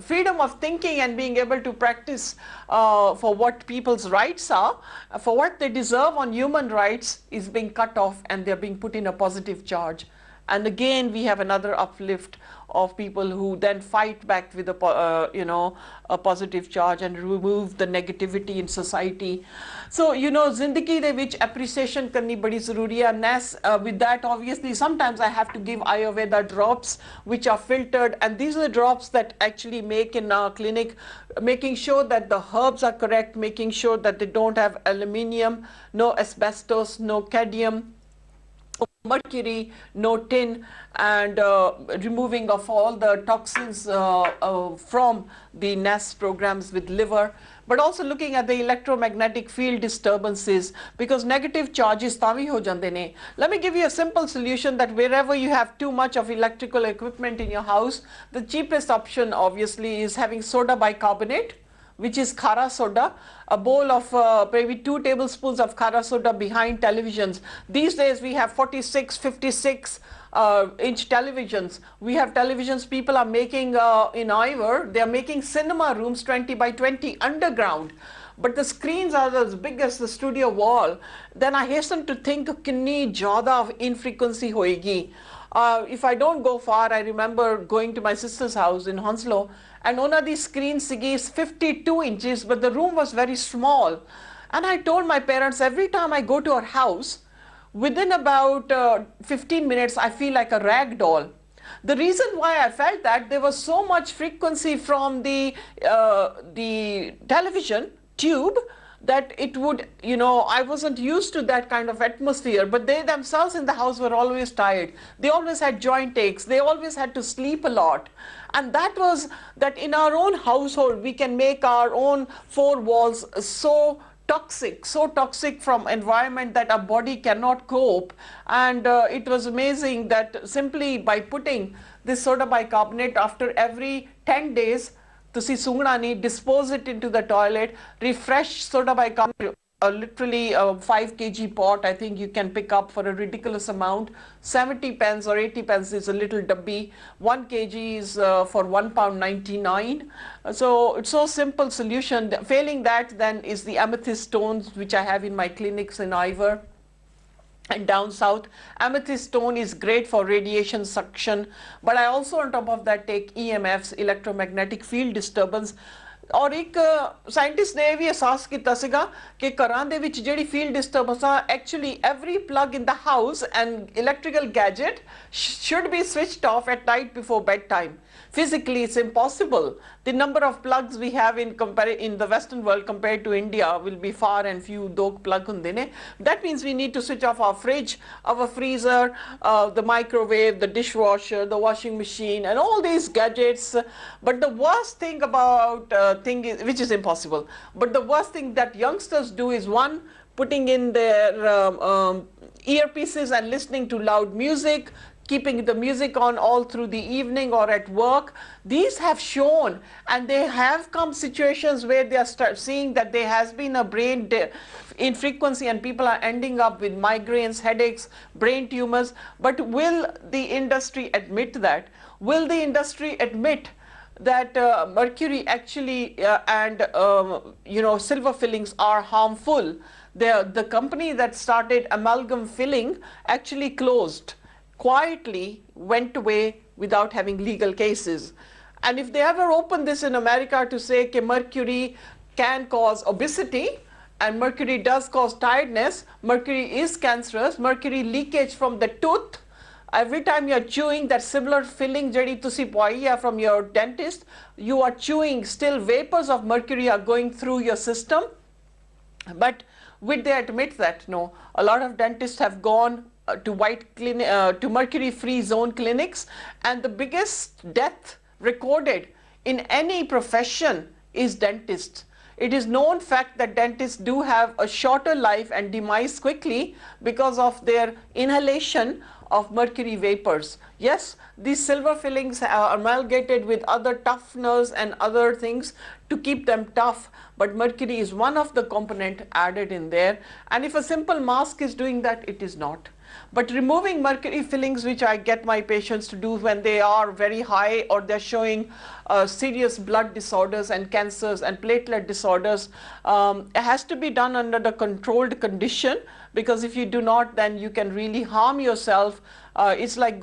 freedom of thinking and being able to practice for what people's rights are, for what they deserve on human rights, is being cut off, and they're being put in a positive charge. And again, we have another uplift of people who then fight back with a, you know, a positive charge and remove the negativity in society. So, you know, zindagi de vich appreciation karni badi zaruri hai. With that, obviously, sometimes I have to give Ayurveda drops which are filtered, and these are the drops that actually make in our clinic, making sure that the herbs are correct, making sure that they don't have aluminium, no asbestos, no cadmium, mercury, no tin, and removing of all the toxins from the NES programs with liver, but also looking at the electromagnetic field disturbances, because negative charges tavi ho jande ne. Let me give you a simple solution that wherever you have too much of electrical equipment in your house, the cheapest option obviously is having soda bicarbonate, which is khara soda, a bowl of maybe 2 tablespoons of khara soda behind televisions. These days we have 46, 56 inch televisions. We have televisions people are making in Ivor, they are making cinema rooms 20 by 20 underground. But the screens are as big as the studio wall. Then I hasten to think kinni jada infrequency hoegi. If I don't go far, I remember going to my sister's house in Hounslow, and one of these screens is 52 inches, but the room was very small. And I told my parents, every time I go to our house, within about 15 minutes, I feel like a rag doll. The reason why I felt that, there was so much frequency from the television tube that it would, you know, I wasn't used to that kind of atmosphere, but they themselves in the house were always tired. They always had joint aches. They always had to sleep a lot. And that was that in our own household, we can make our own four walls so toxic from environment that our body cannot cope. And it was amazing that simply by putting this soda bicarbonate after every 10 days, ਤੁਸੀਂ ਸੁੰਘਣਾ ਨਹੀਂ, dispose it into the toilet, refresh soda bicarbonate, literally a 5 kg pot, I think you can pick up for a ridiculous amount. 70 pence or 80 pence is a little dabbi. 1 kg is for £1.99. So it's so simple solution. Failing that, then is the amethyst stones, which I have in my clinics in Ivor and down south. Amethyst stone is great for radiation suction, but I also on top of that take EMFs, electromagnetic field disturbance. और एक scientist ने भी एहसास किया सीगा कि घरां दे विच जिहड़ी फील्ड डिस्टर्बेंस आ, actually every plug in the house and electrical gadget should be switched off at night before bedtime. Physically, it's impossible. The number of plugs we have in the Western world compared to India will be far and few. Do plug hunde ne. That means we need to switch off our fridge, our freezer, the microwave, the dishwasher, the washing machine, and all these gadgets. But the worst thing about which is impossible. But the worst thing that youngsters do is, one, putting in their earpieces and listening to loud music, keeping the music on all through the evening or at work. These have shown, and they have come situations where they are seeing that there has been a brain in frequency and people are ending up with migraines, headaches, brain tumors. But will the industry admit that? Will the industry admit that mercury actually and silver fillings are harmful? The company that started amalgam filling actually closed, quietly went away without having legal cases. And if they ever open this in America to say that mercury can cause obesity, and mercury does cause tiredness, mercury is cancerous, mercury leakage from the tooth, every time you are chewing that similar filling jadi tusi poi hai from your dentist, you are chewing, still vapors of mercury are going through your system. But would they admit that? No. A lot of dentists have gone to mercury-free zone clinics, and the biggest death recorded in any profession is dentists. It is known fact that dentists do have a shorter life and demise quickly because of their inhalation of mercury vapors. Yes, these silver fillings are amalgamated with other tougheners and other things to keep them tough, but mercury is one of the component added in there. And if a simple mask is doing that, it is not. But removing mercury fillings, which I get my patients to do when they are very high or they're showing serious blood disorders and cancers and platelet disorders, it has to be done under the controlled condition, because if you do not, then you can really harm yourself. It's like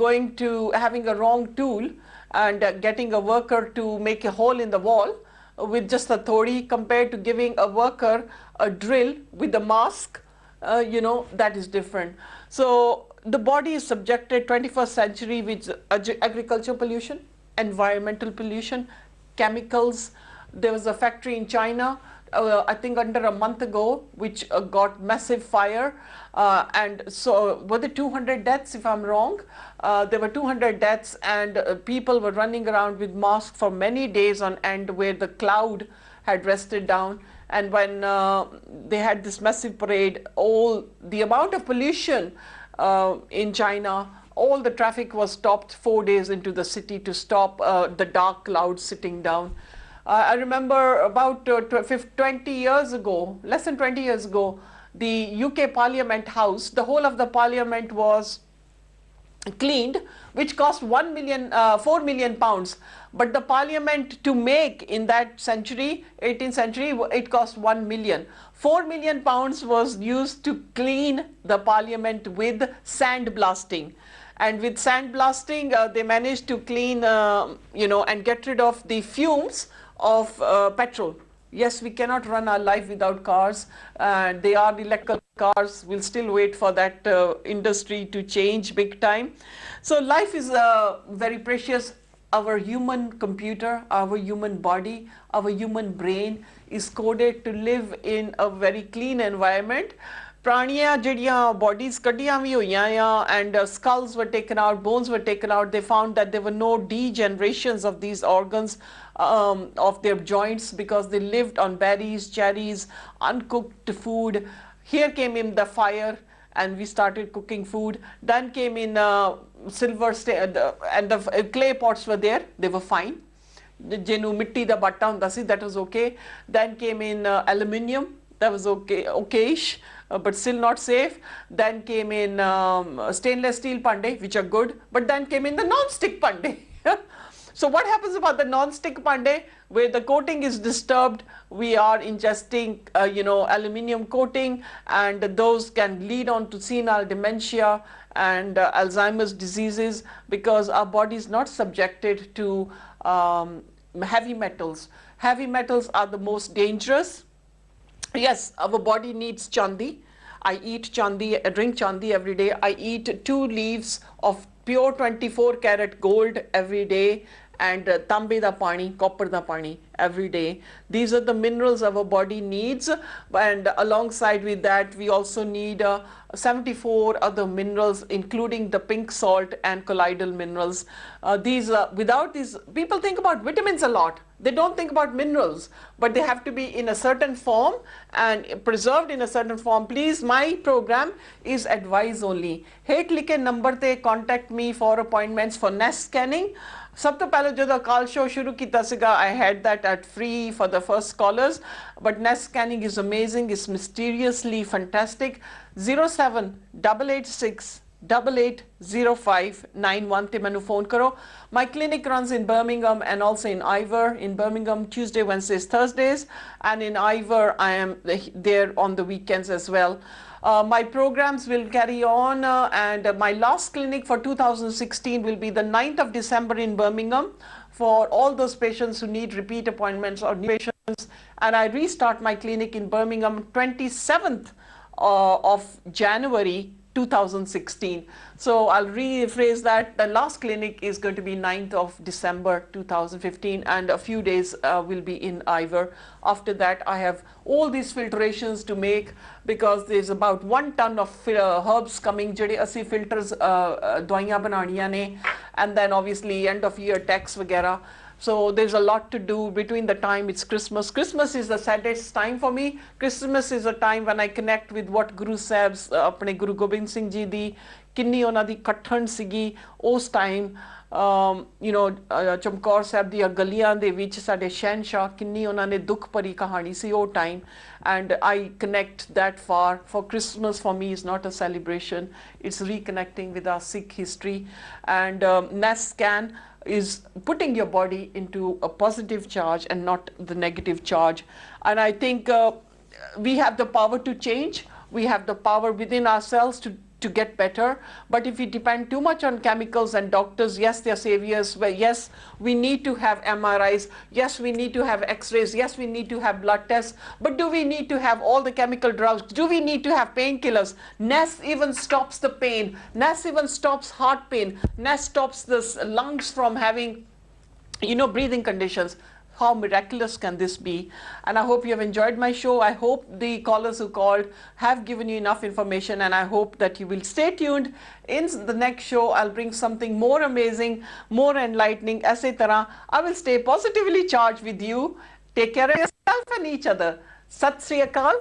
having a wrong tool and getting a worker to make a hole in the wall with just a thodi, compared to giving a worker a drill with a mask. That is different. So the body is subjected 21st century with agriculture pollution, environmental pollution, chemicals. There was a factory in China, I think under a month ago, which got massive fire, and so were there 200 deaths, if I'm wrong? There were 200 deaths, and people were running around with masks for many days on end, where the cloud had rested down. And when they had this massive parade, all the amount of pollution in China, all the traffic was stopped 4 days into the city to stop the dark clouds sitting down. I remember about 20 years ago, less than 20 years ago, the UK Parliament House, the whole of the Parliament was cleaned, which cost 4 million pounds. But the parliament to make in that century, 18th century, it cost 1 million. 4 million pounds was used to clean the parliament with sandblasting. And with sandblasting, they managed to clean, and get rid of the fumes of petrol. Yes, we cannot run our life without cars. They are electrical cars. We'll still wait for that industry to change big time. So life is very precious. Our human computer, our human body, our human brain is coded to live in a very clean environment. Praniya jadiyan bodies kaddiyan vi hoiyan and skulls were taken out, bones were taken out. They found that there were no degenerations of these organs of their joints because they lived on berries, cherries, uncooked food. Here came in the fire and we started cooking food. Then came in silver and the clay pots were there, they were fine. Jenu mitti da batta hunda si, that was okay. Then came in aluminium, that was okayish, but still not safe. Then came in stainless steel pande, which are good, but then came in the non-stick pande. So what happens about the non-stick pande? Where the coating is disturbed, we are ingesting aluminium coating, and those can lead on to senile dementia and Alzheimer's diseases because our body is not subjected to heavy metals. Heavy metals are the most dangerous. Yes, our body needs chandi. I eat chandi, I drink chandi every day. I eat 2 leaves of pure 24 karat gold every day, and tambe da pani, copper da pani every day. These are the minerals our body needs, and alongside with that we also need 74 other minerals, including the pink salt and colloidal minerals. Without these, people think about vitamins a lot. They don't think about minerals, but they have to be in a certain form and preserved in a certain form. Please, my program is advice only. Het like number te contact me for appointments for nest scanning. ਸਭ ਤੋਂ ਪਹਿਲਾਂ ਜਦੋਂ ਅਕਾਲ show ਸ਼ੁਰੂ ਕੀਤਾ ਸੀਗਾ, I had that at free for the first callers, but nest scanning is amazing, it's mysteriously fantastic. 07886880591 ਤੇ ਮੈਨੂੰ phone ਕਰੋ. My clinic runs in Birmingham and also in Ivor. In Birmingham, Tuesday, Wednesdays, Thursdays, and in Ivor, I am there on the weekends as well. My programs will carry on, and my last clinic for 2016 will be the 9th of December in Birmingham for all those patients who need repeat appointments or new patients. And I restart my clinic in Birmingham 27th of January 2016. So I'll rephrase that. The last clinic is going to be 9th of December 2015, and a few days will be in Ivor. After that, I have all these filtrations to make because there's about 1 ton of herbs coming. Jede assi filters dwaiyan bananiyan ne, and then obviously end of year tax vagera. So there's a lot to do between the time it's Christmas. Christmas is the saddest time for me. Christmas is a time when I connect with what Guru Sahib's, apne Guru Gobind Singh Ji di kinni ਉਹਨਾਂ ਦੀ ਕਠਣ ਸੀਗੀ ਉਸ time Chamkaur Sahib ਦੀਆਂ ਗਲੀਆਂ ਦੇ ਵਿੱਚ ਸਾਡੇ ਸ਼ਹਿਨਸ਼ਾਹ ਕਿੰਨੀ ਉਹਨਾਂ ਨੇ ਦੁੱਖ ਭਰੀ ਕਹਾਣੀ ਸੀ ਉਹ time, and I connect that for Christmas for me is not a celebration, it's reconnecting with our Sikh history. And nest scan is putting your body into a positive charge and not the negative charge. And I think we have the power to change. We have the power within ourselves to get better. But if we depend too much on chemicals and doctors, yes, they're saviors. Well, yes, we need to have MRIs. Yes, we need to have X-rays. Yes, we need to have blood tests. But do we need to have all the chemical drugs? Do we need to have painkillers? Nest even stops the pain. Nest even stops heart pain. Nest stops the lungs from having, breathing conditions. How miraculous can this be? And I hope you have enjoyed my show. I hope the callers who called have given you enough information, and I hope that you will stay tuned. In the next show, I'll bring something more amazing, more enlightening. Aise tarah, I will stay positively charged with you. Take care of yourself and each other. Sat Sri Akaal.